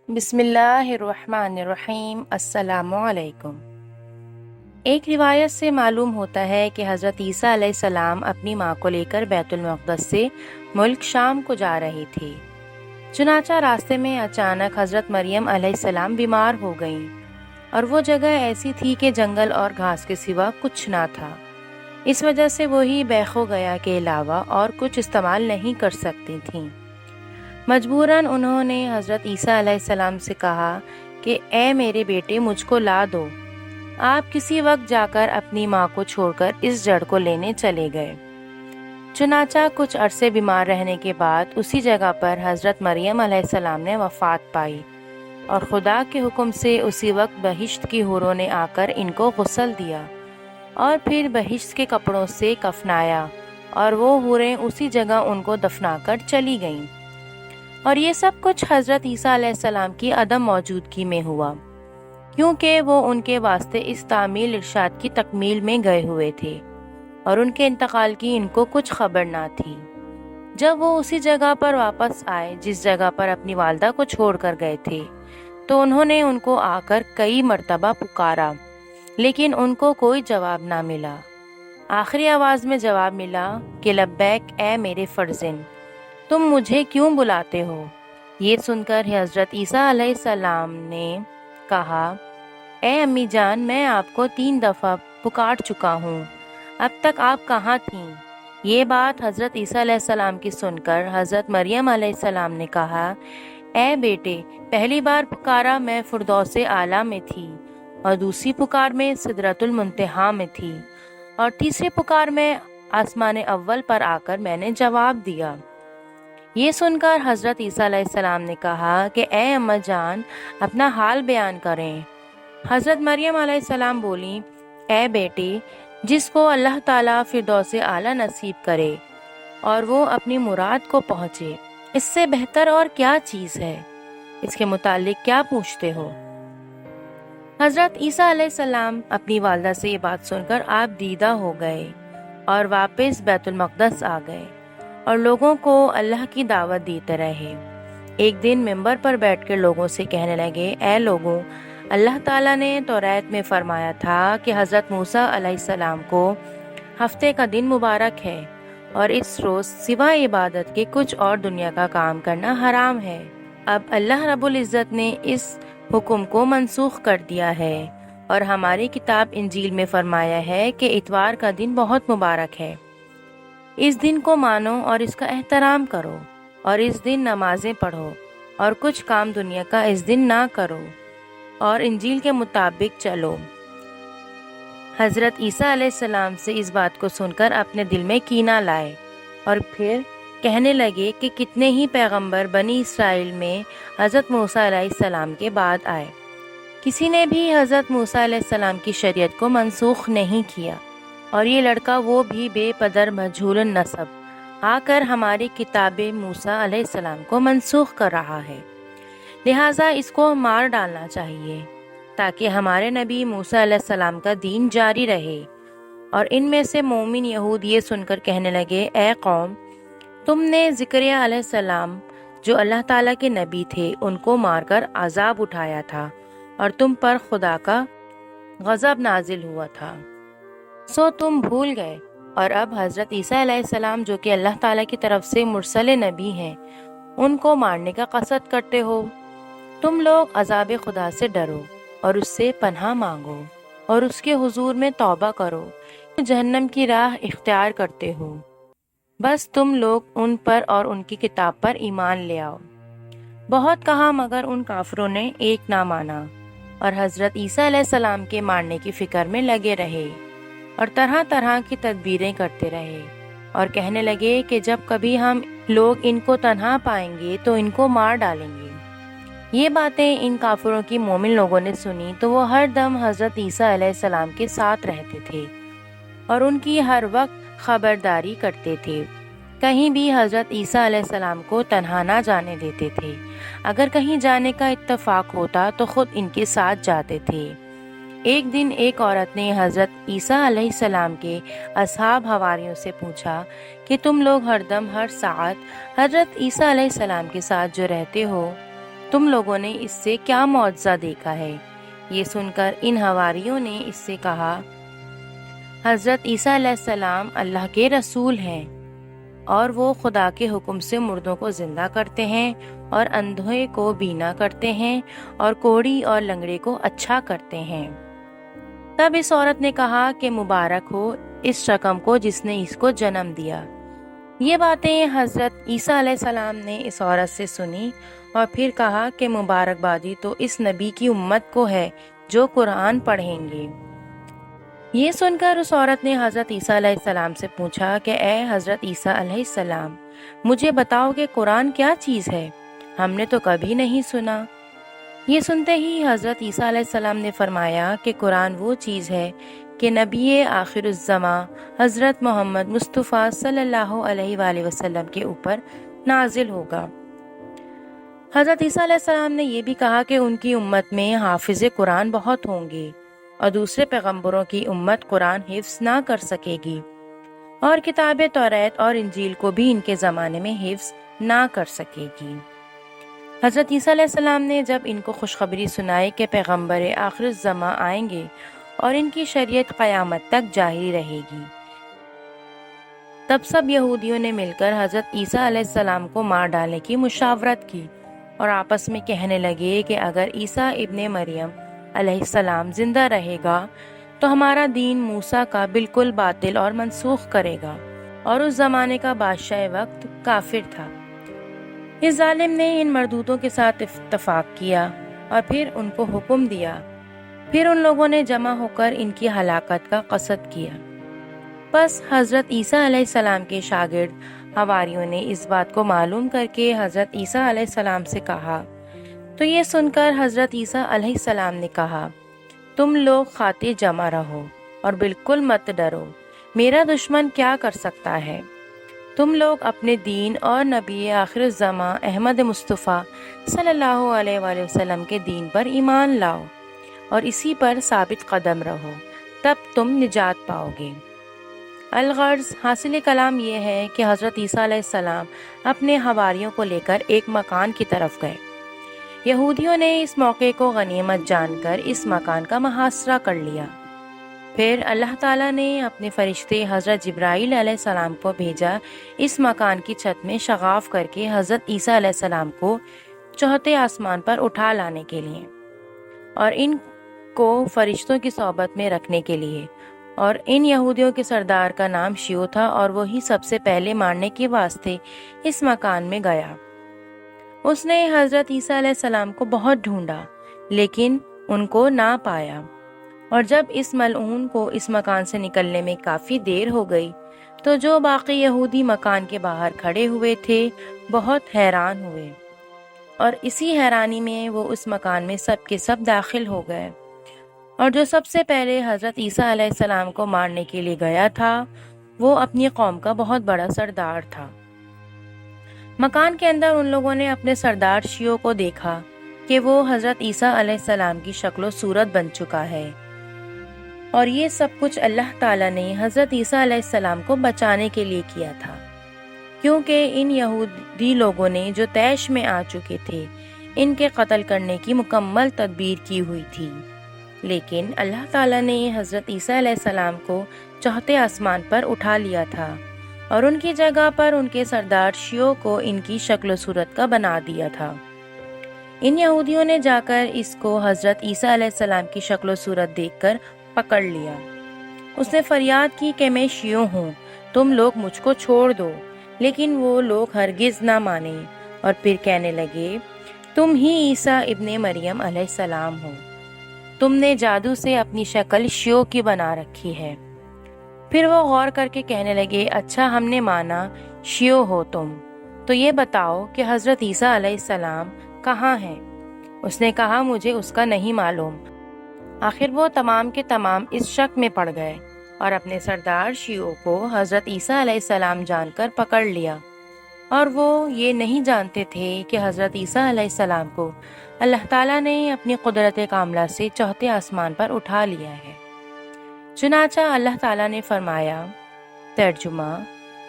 بسم اللہ الرحمن الرحیم۔ السلام علیکم۔ ایک روایت سے معلوم ہوتا ہے کہ حضرت عیسیٰ علیہ السلام اپنی ماں کو لے کر بیت المقدس سے ملک شام کو جا رہے تھے۔ چنانچہ راستے میں اچانک حضرت مریم علیہ السلام بیمار ہو گئیں اور وہ جگہ ایسی تھی کہ جنگل اور گھاس کے سوا کچھ نہ تھا۔ اس وجہ سے وہی بیخ و گیا کے علاوہ اور کچھ استعمال نہیں کر سکتی تھیں۔ مجبوراً انہوں نے حضرت عیسیٰ علیہ السلام سے کہا کہ اے میرے بیٹے، مجھ کو لا دو۔ آپ کسی وقت جا کر اپنی ماں کو چھوڑ کر اس جڑ کو لینے چلے گئے۔ چنانچہ کچھ عرصے بیمار رہنے کے بعد اسی جگہ پر حضرت مریم علیہ السلام نے وفات پائی اور خدا کے حکم سے اسی وقت بہشت کی حوروں نے آ کر ان کو غسل دیا اور پھر بہشت کے کپڑوں سے کفنایا، اور وہ حوریں اسی جگہ ان کو دفنا کر چلی گئیں۔ اور یہ سب کچھ حضرت عیسیٰ علیہ السلام کی عدم موجودگی میں ہوا، کیونکہ وہ ان کے واسطے اس تعمیل ارشاد کی تکمیل میں گئے ہوئے تھے اور ان کے انتقال کی ان کو کچھ خبر نہ تھی۔ جب وہ اسی جگہ پر واپس آئے جس جگہ پر اپنی والدہ کو چھوڑ کر گئے تھے، تو انہوں نے ان کو آ کر کئی مرتبہ پکارا، لیکن ان کو کوئی جواب نہ ملا۔ آخری آواز میں جواب ملا کہ لبیک اے میرے فرزند، تم مجھے کیوں بلاتے ہو؟ یہ سن کر حضرت عیسیٰ علیہ السلام نے کہا، اے امی جان، میں آپ کو 3 دفعہ پکار چکا ہوں، اب تک آپ کہاں تھیں؟ یہ بات حضرت عیسیٰ علیہ السلام کی سن کر حضرت مریم علیہ السلام نے کہا، اے بیٹے، پہلی بار پکارا میں فردوس اعلیٰ میں تھی، اور دوسری پکار میں سدرۃ المنتہا میں تھی، اور تیسری پکار میں آسمان اول پر آ کر میں نے جواب دیا۔ یہ سن کر حضرت عیسیٰ علیہ السلام نے کہا کہ اے اماں جان، اپنا حال بیان کریں۔ حضرت مریم علیہ السلام بولی، اے بیٹے، جس کو اللہ تعالیٰ فردوس اعلیٰ نصیب کرے اور وہ اپنی مراد کو پہنچے، اس سے بہتر اور کیا چیز ہے؟ اس کے متعلق کیا پوچھتے ہو؟ حضرت عیسیٰ علیہ السلام اپنی والدہ سے یہ بات سن کر آپ دیدہ ہو گئے اور واپس بیت المقدس آ گئے اور لوگوں کو اللہ کی دعوت دیتے رہے۔ ایک دن ممبر پر بیٹھ کر لوگوں سے کہنے لگے، اے لوگوں، اللہ تعالیٰ نے توریت میں فرمایا تھا کہ حضرت موسیٰ علیہ السلام کو ہفتے کا دن مبارک ہے اور اس روز سوائے عبادت کے کچھ اور دنیا کا کام کرنا حرام ہے۔ اب اللہ رب العزت نے اس حکم کو منسوخ کر دیا ہے اور ہماری کتاب انجیل میں فرمایا ہے کہ اتوار کا دن بہت مبارک ہے۔ اس دن کو مانو اور اس کا احترام کرو، اور اس دن نمازیں پڑھو اور کچھ کام دنیا کا اس دن نہ کرو، اور انجیل کے مطابق چلو۔ حضرت عیسیٰ علیہ السلام سے اس بات کو سن کر اپنے دل میں کینہ لائے اور پھر کہنے لگے کہ کتنے ہی پیغمبر بنی اسرائیل میں حضرت موسیٰ علیہ السلام کے بعد آئے، کسی نے بھی حضرت موسیٰ علیہ السلام کی شریعت کو منسوخ نہیں کیا، اور یہ لڑکا وہ بھی بے پدر مجہول النسب آ کر ہماری کتاب موسیٰ علیہ السلام کو منسوخ کر رہا ہے، لہٰذا اس کو مار ڈالنا چاہیے تاکہ ہمارے نبی موسیٰ علیہ السلام کا دین جاری رہے۔ اور ان میں سے مومن یہود یہ سن کر کہنے لگے، اے قوم، تم نے زکریا علیہ السلام جو اللہ تعالیٰ کے نبی تھے ان کو مار کر عذاب اٹھایا تھا، اور تم پر خدا کا غضب نازل ہوا تھا، سو تم بھول گئے، اور اب حضرت عیسیٰ علیہ السلام جو کہ اللہ تعالیٰ کی طرف سے مرسل نبی ہیں ان کو مارنے کا قصد کرتے ہو۔ تم لوگ عذاب خدا سے ڈرو اور اس سے پناہ مانگو اور اس کے حضور میں توبہ کرو، جہنم کی راہ اختیار کرتے ہو۔ بس تم لوگ ان پر اور ان کی کتاب پر ایمان لے آؤ۔ بہت کہا مگر ان کافروں نے ایک نہ مانا، اور حضرت عیسیٰ علیہ السلام کے مارنے کی فکر میں لگے رہے اور طرح طرح کی تدبیریں کرتے رہے، اور کہنے لگے کہ جب کبھی ہم لوگ ان کو تنہا پائیں گے تو ان کو مار ڈالیں گے۔ یہ باتیں ان کافروں کی مومن لوگوں نے سنی تو وہ ہر دم حضرت عیسیٰ علیہ السلام کے ساتھ رہتے تھے اور ان کی ہر وقت خبرداری کرتے تھے، کہیں بھی حضرت عیسیٰ علیہ السلام کو تنہا نہ جانے دیتے تھے۔ اگر کہیں جانے کا اتفاق ہوتا تو خود ان کے ساتھ جاتے تھے۔ ایک دن ایک عورت نے حضرت عیسیٰ علیہ السلام کے اصحاب حواریوں سے پوچھا کہ تم لوگ ہر دم ہر ساعت حضرت عیسیٰ علیہ السلام کے ساتھ جو رہتے ہو، تم لوگوں نے اس سے کیا معجزہ دیکھا ہے؟ یہ سن کر ان حواریوں نے اس سے کہا، حضرت عیسیٰ علیہ السلام اللہ کے رسول ہیں اور وہ خدا کے حکم سے مردوں کو زندہ کرتے ہیں اور اندھے کو بینا کرتے ہیں اور کوڑی اور لنگڑے کو اچھا کرتے ہیں۔ تب اس عورت نے کہا کہ مبارک ہو اس شکم کو جس نے اس کو جنم دیا۔ یہ باتیں حضرت عیسیٰ علیہ السلام نے اس عورت سے سنی اور پھر کہا کہ مبارکبادی تو اس نبی کی امت کو ہے جو قرآن پڑھیں گے۔ یہ سن کر اس عورت نے حضرت عیسیٰ علیہ السلام سے پوچھا کہ اے حضرت عیسیٰ علیہ السلام، مجھے بتاؤ کہ قرآن کیا چیز ہے؟ ہم نے تو کبھی نہیں سنا۔ یہ سنتے ہی حضرت عیسیٰ علیہ السلام نے فرمایا کہ قرآن وہ چیز ہے کہ نبی آخر الزماں حضرت محمد مصطفیٰ صلی اللہ علیہ وآلہ وسلم کے اوپر نازل ہوگا۔ حضرت عیسیٰ علیہ السلام نے یہ بھی کہا کہ ان کی امت میں حافظ قرآن بہت ہوں گے اور دوسرے پیغمبروں کی امت قرآن حفظ نہ کر سکے گی اور کتاب توریت اور انجیل کو بھی ان کے زمانے میں حفظ نہ کر سکے گی۔ حضرت عیسیٰ علیہ السلام نے جب ان کو خوشخبری سنائی کہ پیغمبر آخر الزماں آئیں گے اور ان کی شریعت قیامت تک جاری رہے گی، تب سب یہودیوں نے مل کر حضرت عیسیٰ علیہ السلام کو مار ڈالنے کی مشاورت کی اور آپس میں کہنے لگے کہ اگر عیسیٰ ابن مریم علیہ السلام زندہ رہے گا تو ہمارا دین موسیٰ کا بالکل باطل اور منسوخ کرے گا، اور اس زمانے کا بادشاہ وقت کافر تھا۔ اس ظالم نے ان مردودوں کے ساتھ اتفاق کیا اور پھر ان کو حکم دیا۔ پھر ان لوگوں نے جمع ہو کر ان کی ہلاکت کا قصد کیا۔ بس حضرت عیسیٰ علیہ السلام کے شاگرد حواریوں نے اس بات کو معلوم کر کے حضرت عیسیٰ علیہ السلام سے کہا، تو یہ سن کر حضرت عیسیٰ علیہ السلام نے کہا، تم لوگ خاطر جمع رہو اور بالکل مت ڈرو، میرا دشمن کیا کر سکتا ہے؟ تم لوگ اپنے دین اور نبی آخر الزماں احمد مصطفیٰ صلی اللہ علیہ وآلہ وسلم کے دین پر ایمان لاؤ اور اسی پر ثابت قدم رہو، تب تم نجات پاؤ گے۔ الغرض حاصل کلام یہ ہے کہ حضرت عیسیٰ علیہ السلام اپنے حواریوں کو لے کر ایک مکان کی طرف گئے۔ یہودیوں نے اس موقع کو غنیمت جان کر اس مکان کا محاصرہ کر لیا۔ پھر اللہ تعالیٰ نے اپنے فرشتے حضرت جبرائیل علیہ السلام کو بھیجا اس مکان کی چھت میں شغاف کر کے حضرت عیسیٰ علیہ السلام کو چوتھے آسمان پر اٹھا لانے کے لیے اور ان کو فرشتوں کی صحبت میں رکھنے کے لیے۔ اور ان یہودیوں کے سردار کا نام شیو تھا اور وہی سب سے پہلے مارنے کے واسطے اس مکان میں گیا۔ اس نے حضرت عیسیٰ علیہ السلام کو بہت ڈھونڈا لیکن ان کو نہ پایا، اور جب اس ملعون کو اس مکان سے نکلنے میں کافی دیر ہو گئی تو جو باقی یہودی مکان کے باہر کھڑے ہوئے تھے بہت حیران ہوئے، اور اسی حیرانی میں وہ اس مکان میں سب کے سب داخل ہو گئے۔ اور جو سب سے پہلے حضرت عیسیٰ علیہ السلام کو مارنے کے لیے گیا تھا وہ اپنی قوم کا بہت بڑا سردار تھا۔ مکان کے اندر ان لوگوں نے اپنے سردار شیو کو دیکھا کہ وہ حضرت عیسیٰ علیہ السلام کی شکل و صورت بن چکا ہے، اور یہ سب کچھ اللہ تعالیٰ نے حضرت عیسیٰ علیہ السلام کو بچانے کے لیے کیا تھا، کیونکہ ان یہودی لوگوں نے جو طیش میں آ چکے تھے ان کے قتل کرنے کی مکمل تدبیر کی ہوئی تھی، لیکن اللہ تعالیٰ نے حضرت عیسیٰ علیہ السلام کو چوتھے آسمان پر اٹھا لیا تھا اور ان کی جگہ پر ان کے سردار شیو کو ان کی شکل و صورت کا بنا دیا تھا۔ ان یہودیوں نے جا کر اس کو حضرت عیسیٰ علیہ السلام کی شکل و صورت دیکھ کر پکڑ لیا۔ اس نے فریاد کی کہ میں شیو ہوں، تم لوگ مجھ کو چھوڑ دو، لیکن وہ لوگ ہرگز نہ مانے اور پھر کہنے لگے، تم ہی عیسیٰ ابن مریم علیہ السلام ہو، تم نے جادو سے اپنی شکل شیو کی بنا رکھی ہے۔ پھر وہ غور کر کے کہنے لگے، اچھا ہم نے مانا شیو ہو تم، تو یہ بتاؤ کہ حضرت عیسیٰ علیہ السلام کہاں ہیں؟ اس نے کہا، مجھے اس کا نہیں معلوم۔ آخر وہ تمام کے تمام اس شک میں پڑ گئے اور اپنے سردار شیو کو حضرت عیسیٰ علیہ السلام جان کر پکڑ لیا، اور وہ یہ نہیں جانتے تھے کہ حضرت عیسیٰ علیہ السلام کو اللہ تعالیٰ نے اپنی قدرت کاملہ سے چوتھے آسمان پر اٹھا لیا ہے۔ چنانچہ اللہ تعالیٰ نے فرمایا، ترجمہ،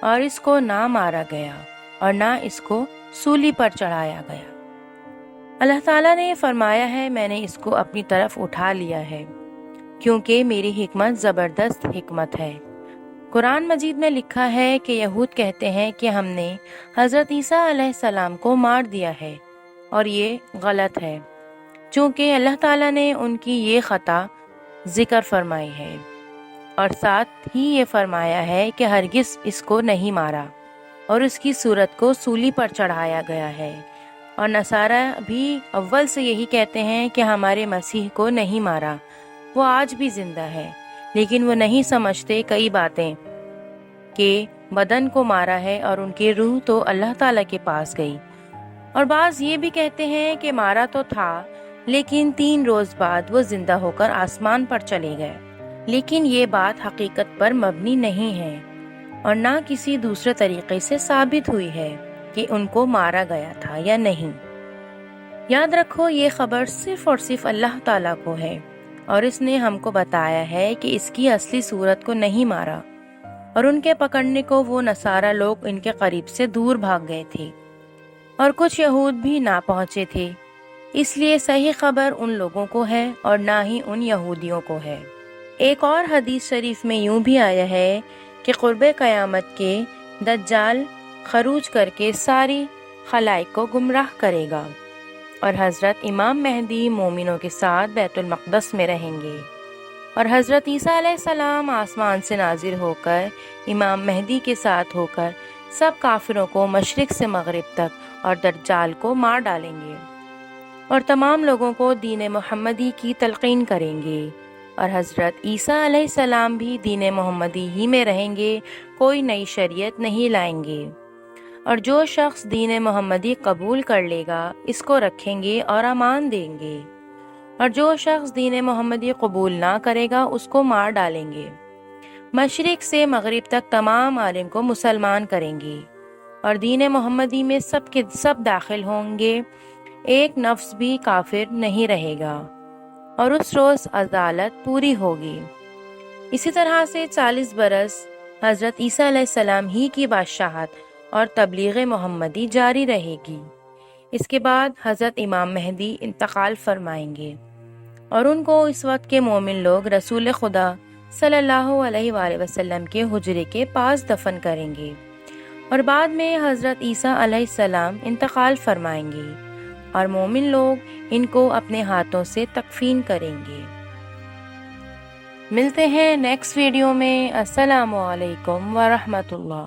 اور اس کو نہ مارا گیا اور نہ اس کو سولی پر چڑھایا گیا۔ اللہ تعالیٰ نے فرمایا ہے میں نے اس کو اپنی طرف اٹھا لیا ہے کیونکہ میری حکمت زبردست حکمت ہے۔ قرآن مجید میں لکھا ہے کہ یہود کہتے ہیں کہ ہم نے حضرت عیسیٰ علیہ السلام کو مار دیا ہے، اور یہ غلط ہے، چونکہ اللہ تعالیٰ نے ان کی یہ خطا ذکر فرمائی ہے، اور ساتھ ہی یہ فرمایا ہے کہ ہرگز اس کو نہیں مارا، اور اس کی صورت کو سولی پر چڑھایا گیا ہے۔ اور نصارہ بھی اول سے یہی کہتے ہیں کہ ہمارے مسیح کو نہیں مارا، وہ آج بھی زندہ ہے، لیکن وہ نہیں سمجھتے کئی باتیں کہ بدن کو مارا ہے اور ان کی روح تو اللہ تعالیٰ کے پاس گئی۔ اور بعض یہ بھی کہتے ہیں کہ مارا تو تھا، لیکن 3 روز بعد وہ زندہ ہو کر آسمان پر چلے گئے، لیکن یہ بات حقیقت پر مبنی نہیں ہے اور نہ کسی دوسرے طریقے سے ثابت ہوئی ہے کہ ان کو مارا گیا تھا یا نہیں۔ یاد رکھو یہ خبر صرف اور صرف اللہ تعالیٰ کو ہے، اور اس نے ہم کو بتایا ہے کہ اس کی اصلی صورت کو نہیں مارا، اور ان کے پکڑنے کو وہ نصارہ لوگ ان کے قریب سے دور بھاگ گئے تھے، اور کچھ یہود بھی نہ پہنچے تھے، اس لیے صحیح خبر ان لوگوں کو ہے اور نہ ہی ان یہودیوں کو ہے۔ ایک اور حدیث شریف میں یوں بھی آیا ہے کہ قرب قیامت کے دجال خروج کر کے ساری خلائق کو گمراہ کرے گا، اور حضرت امام مہدی مومنوں کے ساتھ بیت المقدس میں رہیں گے، اور حضرت عیسیٰ علیہ السلام آسمان سے نازل ہو کر امام مہدی کے ساتھ ہو کر سب کافروں کو مشرق سے مغرب تک اور دجال کو مار ڈالیں گے، اور تمام لوگوں کو دین محمدی کی تلقین کریں گے، اور حضرت عیسیٰ علیہ السلام بھی دین محمدی ہی میں رہیں گے، کوئی نئی شریعت نہیں لائیں گے، اور جو شخص دین محمدی قبول کر لے گا اس کو رکھیں گے اور امان دیں گے، اور جو شخص دین محمدی قبول نہ کرے گا اس کو مار ڈالیں گے۔ مشرق سے مغرب تک تمام عالم کو مسلمان کریں گے، اور دین محمدی میں سب کے سب داخل ہوں گے، ایک نفس بھی کافر نہیں رہے گا، اور اس روز عدالت پوری ہوگی۔ اسی طرح سے 40 برس حضرت عیسیٰ علیہ السلام ہی کی بادشاہت اور تبلیغ محمدی جاری رہے گی۔ اس کے بعد حضرت امام مہدی انتقال فرمائیں گے، اور ان کو اس وقت کے مومن لوگ رسول خدا صلی اللہ علیہ وآلہ وسلم کے حجرے کے پاس دفن کریں گے، اور بعد میں حضرت عیسیٰ علیہ السلام انتقال فرمائیں گے، اور مومن لوگ ان کو اپنے ہاتھوں سے تکفین کریں گے۔ ملتے ہیں نیکسٹ ویڈیو میں۔ السلام علیکم ورحمۃ اللہ۔